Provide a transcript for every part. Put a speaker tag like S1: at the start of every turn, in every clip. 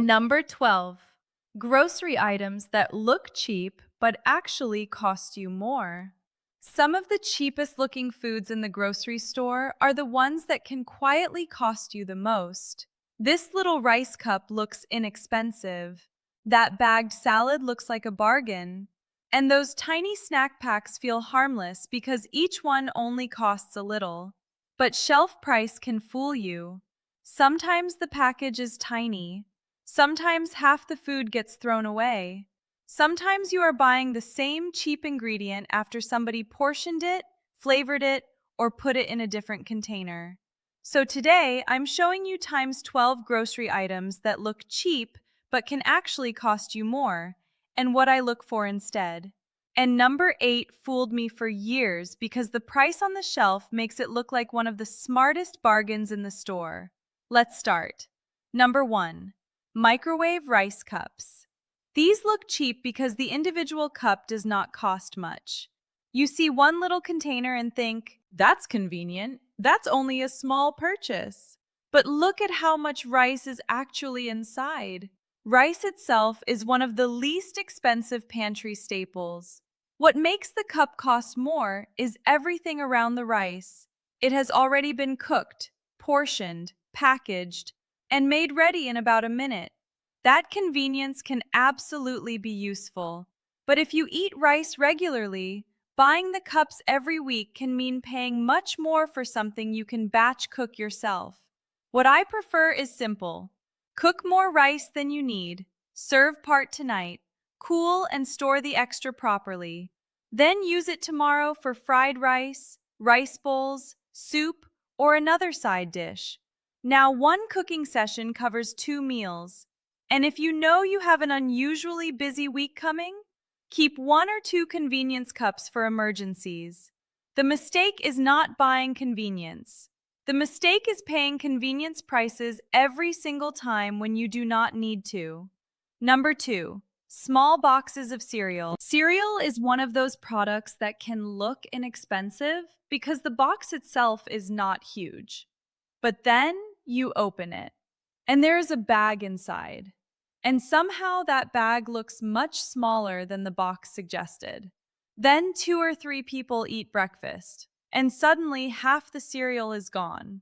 S1: Number 12. Grocery items that look cheap but actually cost you more. Some of the cheapest looking foods in the grocery store are the ones that can quietly cost you the most. This little rice cup looks inexpensive. That bagged salad looks like a bargain. And those tiny snack packs feel harmless because each one only costs a little. But shelf price can fool you. Sometimes the package is tiny. Sometimes half the food gets thrown away. Sometimes you are buying the same cheap ingredient after somebody portioned it, flavored it, or put it in a different container. So today, I'm showing you times 12 grocery items that look cheap but can actually cost you more, and what I look for instead. And number 8 fooled me for years because the price on the shelf makes it look like one of the smartest bargains in the store. Let's start. Number 1. Microwave rice cups. These look cheap because the individual cup does not cost much. You see one little container and think, that's convenient. That's only a small purchase. But look at how much rice is actually inside. Rice itself is one of the least expensive pantry staples. What makes the cup cost more is everything around the rice. It has already been cooked, portioned, packaged, and made ready in about a minute. That convenience can absolutely be useful. But if you eat rice regularly, buying the cups every week can mean paying much more for something you can batch cook yourself. What I prefer is simple. Cook more rice than you need, serve part tonight, cool and store the extra properly. Then use it tomorrow for fried rice, rice bowls, soup, or another side dish. Now, one cooking session covers 2 meals. And if you know you have an unusually busy week coming, keep 1 or 2 convenience cups for emergencies. The mistake is not buying convenience. The mistake is paying convenience prices every single time when you do not need to. Number 2. Small boxes of cereal. Cereal is one of those products that can look inexpensive because the box itself is not huge. But then you open it, and there is a bag inside. And somehow that bag looks much smaller than the box suggested. Then 2 or 3 people eat breakfast, and suddenly half the cereal is gone.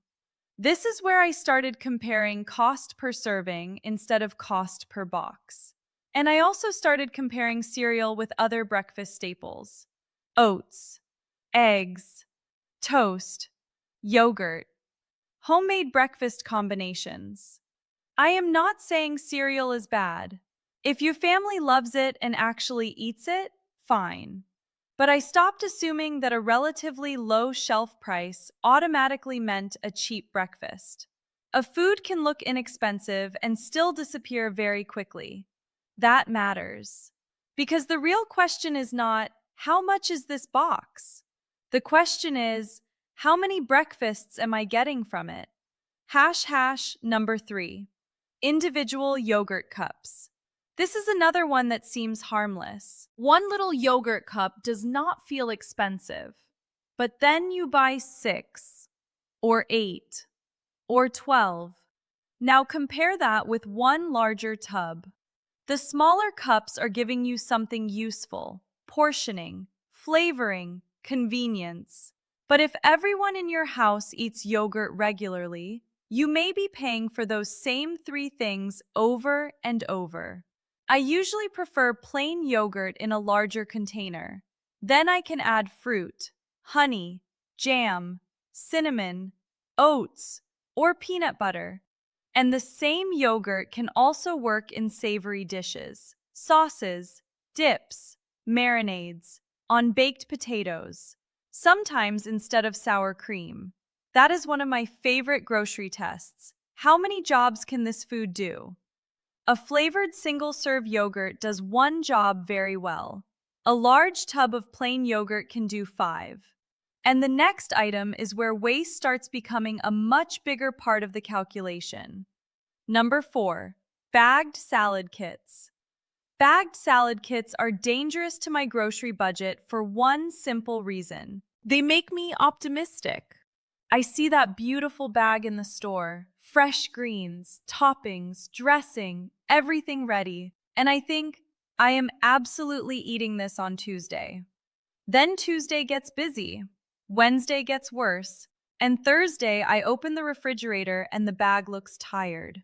S1: This is where I started comparing cost per serving instead of cost per box. And I also started comparing cereal with other breakfast staples: oats, eggs, toast, yogurt, homemade breakfast combinations. I am not saying cereal is bad. If your family loves it and actually eats it, fine. But I stopped assuming that a relatively low shelf price automatically meant a cheap breakfast. A food can look inexpensive and still disappear very quickly. That matters. Because the real question is not, how much is this box? The question is, how many breakfasts am I getting from it? Number 3. Individual yogurt cups. This is another one that seems harmless. One little yogurt cup does not feel expensive. But then you buy 6, or 8, or 12. Now compare that with one larger tub. The smaller cups are giving you something useful: portioning, flavoring, convenience. But if everyone in your house eats yogurt regularly, you may be paying for those same 3 things over and over. I usually prefer plain yogurt in a larger container. Then I can add fruit, honey, jam, cinnamon, oats, or peanut butter. And the same yogurt can also work in savory dishes, sauces, dips, marinades, on baked potatoes, sometimes instead of sour cream. That is one of my favorite grocery tests. How many jobs can this food do? A flavored single-serve yogurt does one job very well. A large tub of plain yogurt can do 5. And the next item is where waste starts becoming a much bigger part of the calculation. Number 4. Bagged salad kits. Bagged salad kits are dangerous to my grocery budget for one simple reason. They make me optimistic. I see that beautiful bag in the store, fresh greens, toppings, dressing, everything ready. And I think I am absolutely eating this on Tuesday. Then Tuesday gets busy, Wednesday gets worse, and Thursday I open the refrigerator and the bag looks tired.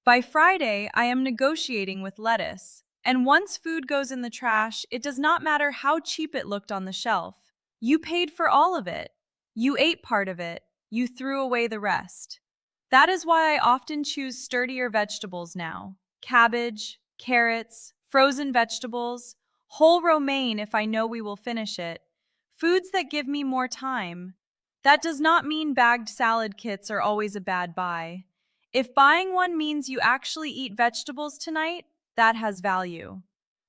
S1: By Friday, I am negotiating with lettuce. And once food goes in the trash, it does not matter how cheap it looked on the shelf. You paid for all of it. You ate part of it. You threw away the rest. That is why I often choose sturdier vegetables now. Cabbage, carrots, frozen vegetables, whole romaine if I know we will finish it. Foods that give me more time. That does not mean bagged salad kits are always a bad buy. If buying one means you actually eat vegetables tonight, that has value.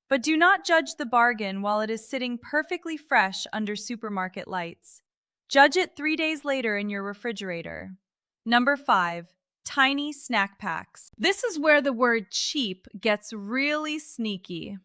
S1: But do not judge the bargain while it is sitting perfectly fresh under supermarket lights. Judge it 3 days later in your refrigerator. Number 5. Tiny snack packs. This is where the word cheap gets really sneaky.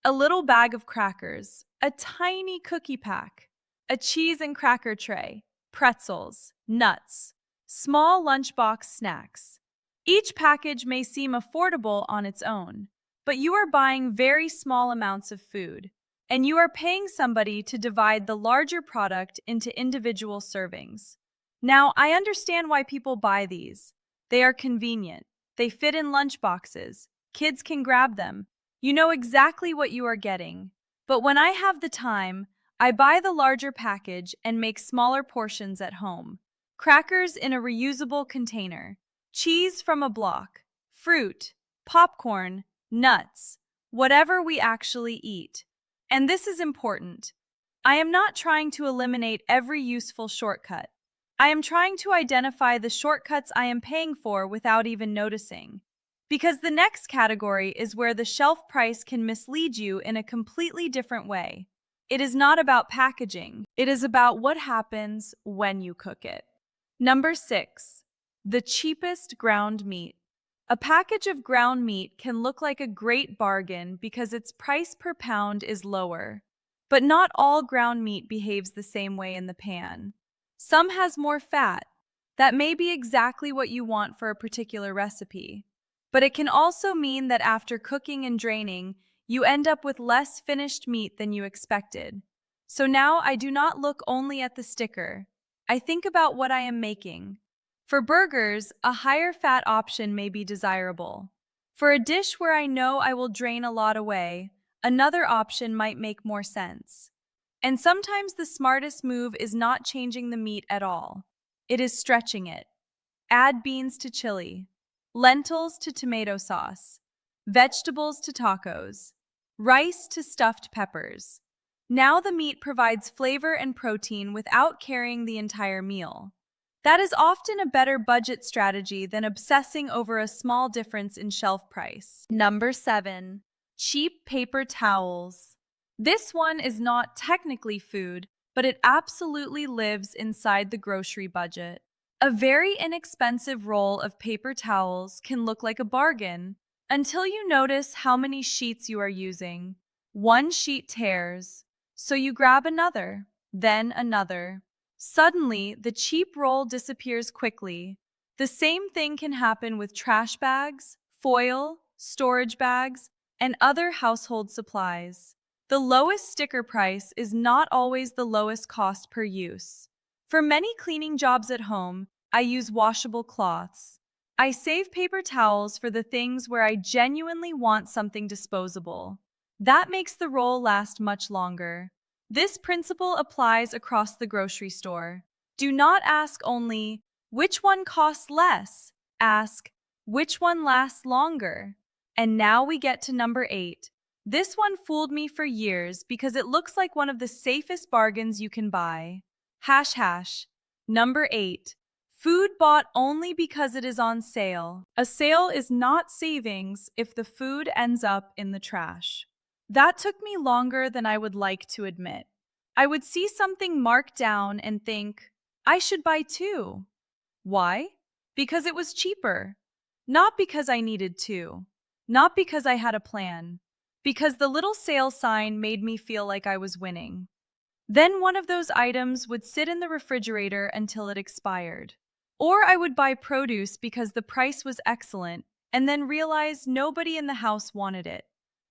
S1: A little bag of crackers, a tiny cookie pack, a cheese and cracker tray, pretzels, nuts, small lunchbox snacks. Each package may seem affordable on its own, but you are buying very small amounts of food, and you are paying somebody to divide the larger product into individual servings. Now, I understand why people buy these. They are convenient. They fit in lunchboxes. Kids can grab them. You know exactly what you are getting. But when I have the time, I buy the larger package and make smaller portions at home. Crackers in a reusable container, cheese from a block, fruit, popcorn, nuts, whatever we actually eat. And this is important. I am not trying to eliminate every useful shortcut. I am trying to identify the shortcuts I am paying for without even noticing. Because the next category is where the shelf price can mislead you in a completely different way. It is not about packaging. It is about what happens when you cook it. Number 6. The cheapest ground meat. A package of ground meat can look like a great bargain because its price per pound is lower. But not all ground meat behaves the same way in the pan. Some has more fat. That may be exactly what you want for a particular recipe. But it can also mean that after cooking and draining, you end up with less finished meat than you expected. So now I do not look only at the sticker. I think about what I am making. For burgers, a higher fat option may be desirable. For a dish where I know I will drain a lot away, another option might make more sense. And sometimes the smartest move is not changing the meat at all. It is stretching it. Add beans to chili, lentils to tomato sauce, vegetables to tacos, rice to stuffed peppers. Now the meat provides flavor and protein without carrying the entire meal. That is often a better budget strategy than obsessing over a small difference in shelf price. Number 7. Cheap paper towels. This one is not technically food, but it absolutely lives inside the grocery budget. A very inexpensive roll of paper towels can look like a bargain until you notice how many sheets you are using. One sheet tears, so you grab another, then another. Suddenly, the cheap roll disappears quickly. The same thing can happen with trash bags, foil, storage bags, and other household supplies. The lowest sticker price is not always the lowest cost per use. For many cleaning jobs at home, I use washable cloths. I save paper towels for the things where I genuinely want something disposable. That makes the roll last much longer. This principle applies across the grocery store. Do not ask only, which one costs less? Ask, which one lasts longer? And now we get to number 8. This one fooled me for years because it looks like one of the safest bargains you can buy. Number 8. Food bought only because it is on sale. A sale is not savings if the food ends up in the trash. That took me longer than I would like to admit. I would see something marked down and think, I should buy two. Why? Because it was cheaper. Not because I needed to. Not because I had a plan. Because the little sale sign made me feel like I was winning. Then one of those items would sit in the refrigerator until it expired. Or I would buy produce because the price was excellent and then realize nobody in the house wanted it.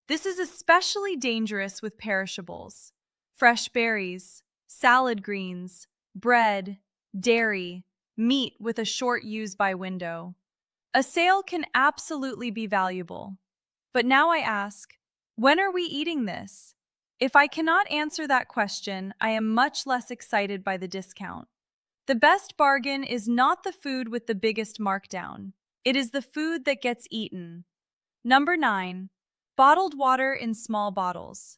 S1: This is especially dangerous with perishables. Fresh berries, salad greens, bread, dairy, meat with a short use by window. A sale can absolutely be valuable. But now I ask, when are we eating this? If I cannot answer that question, I am much less excited by the discount. The best bargain is not the food with the biggest markdown. It is the food that gets eaten. Number 9. Bottled water in small bottles.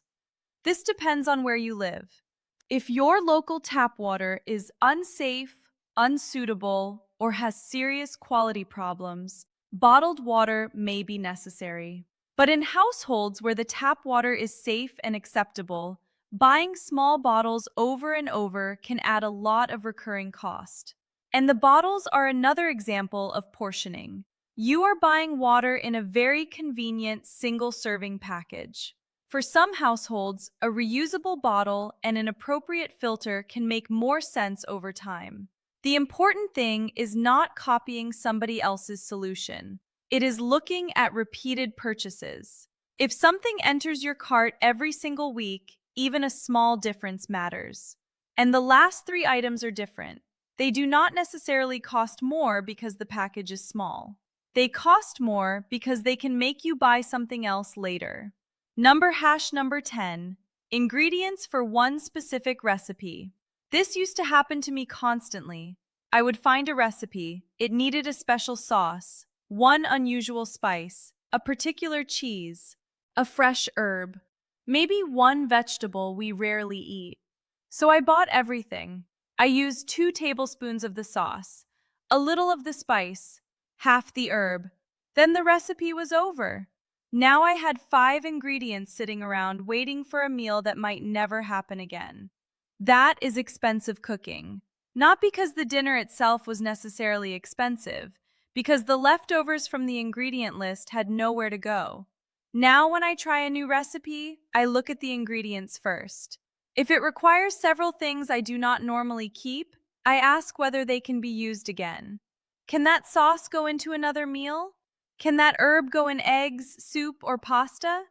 S1: This depends on where you live. If your local tap water is unsafe, unsuitable, or has serious quality problems, bottled water may be necessary. But in households where the tap water is safe and acceptable, buying small bottles over and over can add a lot of recurring cost. And the bottles are another example of portioning. You are buying water in a very convenient single-serving package. For some households, a reusable bottle and an appropriate filter can make more sense over time. The important thing is not copying somebody else's solution. It is looking at repeated purchases. If something enters your cart every single week, even a small difference matters. And the last 3 items are different. They do not necessarily cost more because the package is small. They cost more because they can make you buy something else later. Number 10. Ingredients for one specific recipe. This used to happen to me constantly. I would find a recipe. It needed a special sauce, one unusual spice, a particular cheese, a fresh herb, maybe one vegetable we rarely eat. So I bought everything. I used 2 tablespoons of the sauce, a little of the spice, half the herb. Then the recipe was over. Now I had 5 ingredients sitting around waiting for a meal that might never happen again. That is expensive cooking. Not because the dinner itself was necessarily expensive, because the leftovers from the ingredient list had nowhere to go. Now when I try a new recipe, I look at the ingredients first. If it requires several things I do not normally keep, I ask whether they can be used again. Can that sauce go into another meal? Can that herb go in eggs, soup, or pasta?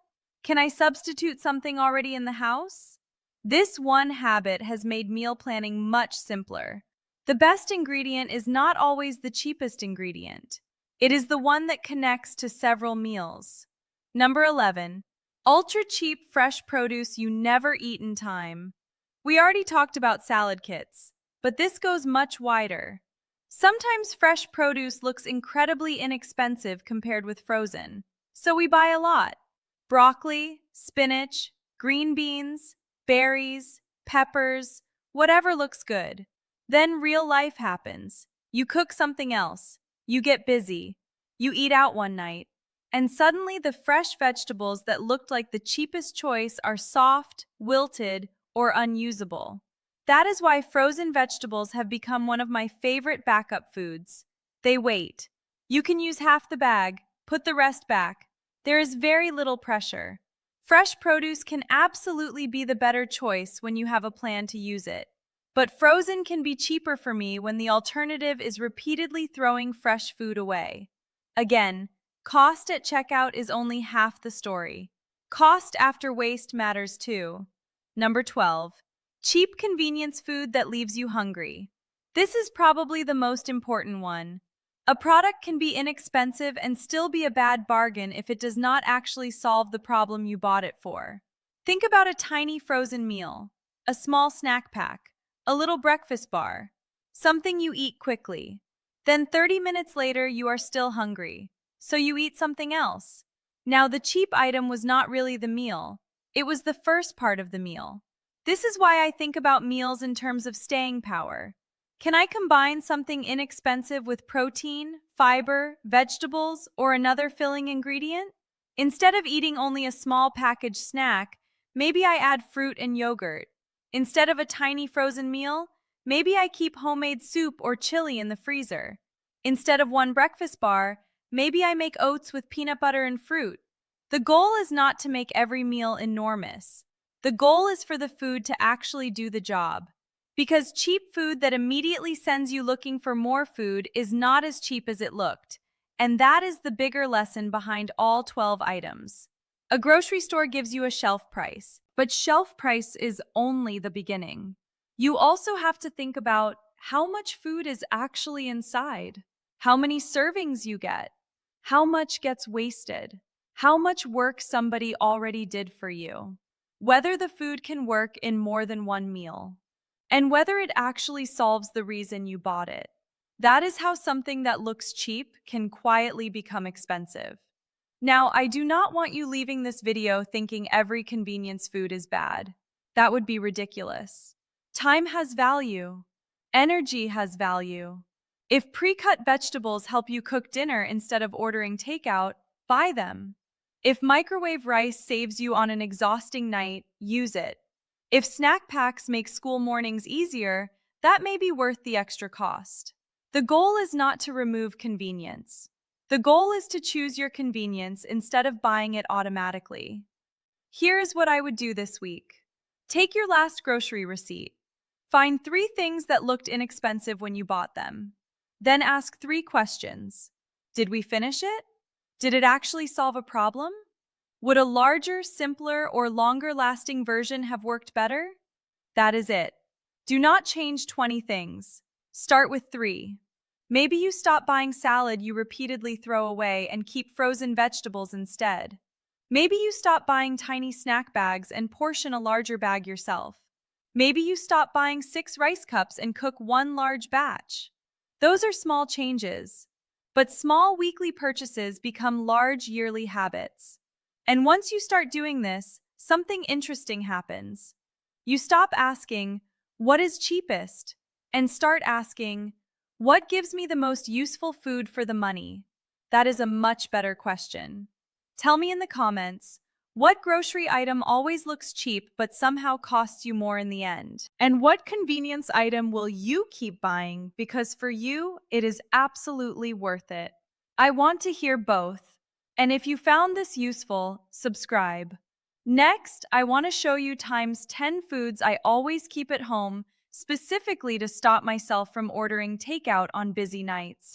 S1: Can I substitute something already in the house? This one habit has made meal planning much simpler. The best ingredient is not always the cheapest ingredient. It is the one that connects to several meals. Number 11. Ultra cheap fresh produce you never eat in time. We already talked about salad kits, but this goes much wider. Sometimes fresh produce looks incredibly inexpensive compared with frozen, so we buy a lot. Broccoli, spinach, green beans, berries, peppers, whatever looks good. Then real life happens. You cook something else. You get busy. You eat out one night. And suddenly the fresh vegetables that looked like the cheapest choice are soft, wilted, or unusable. That is why frozen vegetables have become one of my favorite backup foods. They wait. You can use half the bag, put the rest back. There is very little pressure. Fresh produce can absolutely be the better choice when you have a plan to use it. But frozen can be cheaper for me when the alternative is repeatedly throwing fresh food away. Again, cost at checkout is only half the story. Cost after waste matters too. Number 12. Cheap convenience food that leaves you hungry. This is probably the most important one. A product can be inexpensive and still be a bad bargain if it does not actually solve the problem you bought it for. Think about a tiny frozen meal, a small snack pack, a little breakfast bar, something you eat quickly. Then 30 minutes later, you are still hungry, so you eat something else. Now, the cheap item was not really the meal. It was the first part of the meal. This is why I think about meals in terms of staying power. Can I combine something inexpensive with protein, fiber, vegetables, or another filling ingredient? Instead of eating only a small packaged snack, maybe I add fruit and yogurt. Instead of a tiny frozen meal, maybe I keep homemade soup or chili in the freezer. Instead of one breakfast bar, maybe I make oats with peanut butter and fruit. The goal is not to make every meal enormous. The goal is for the food to actually do the job. Because cheap food that immediately sends you looking for more food is not as cheap as it looked. And that is the bigger lesson behind all 12 items. A grocery store gives you a shelf price, but shelf price is only the beginning. You also have to think about how much food is actually inside, how many servings you get, how much gets wasted, how much work somebody already did for you, whether the food can work in more than one meal, and whether it actually solves the reason you bought it. That is how something that looks cheap can quietly become expensive. Now, I do not want you leaving this video thinking every convenience food is bad. That would be ridiculous. Time has value. Energy has value. If pre-cut vegetables help you cook dinner instead of ordering takeout, buy them. If microwave rice saves you on an exhausting night, use it. If snack packs make school mornings easier, that may be worth the extra cost. The goal is not to remove convenience. The goal is to choose your convenience instead of buying it automatically. Here is what I would do this week. Take your last grocery receipt. Find 3 things that looked inexpensive when you bought them. Then ask 3 questions. Did we finish it? Did it actually solve a problem? Would a larger, simpler, or longer-lasting version have worked better? That is it. Do not change 20 things. Start with 3. Maybe you stop buying salad you repeatedly throw away and keep frozen vegetables instead. Maybe you stop buying tiny snack bags and portion a larger bag yourself. Maybe you stop buying 6 rice cups and cook 1 large batch. Those are small changes. But small weekly purchases become large yearly habits. And once you start doing this, something interesting happens. You stop asking, "What is cheapest?" and start asking, "What gives me the most useful food for the money?" That is a much better question. Tell me in the comments, what grocery item always looks cheap but somehow costs you more in the end? And what convenience item will you keep buying because for you, it is absolutely worth it? I want to hear both. And if you found this useful, subscribe. Next, I want to show you times 10 foods I always keep at home, specifically to stop myself from ordering takeout on busy nights.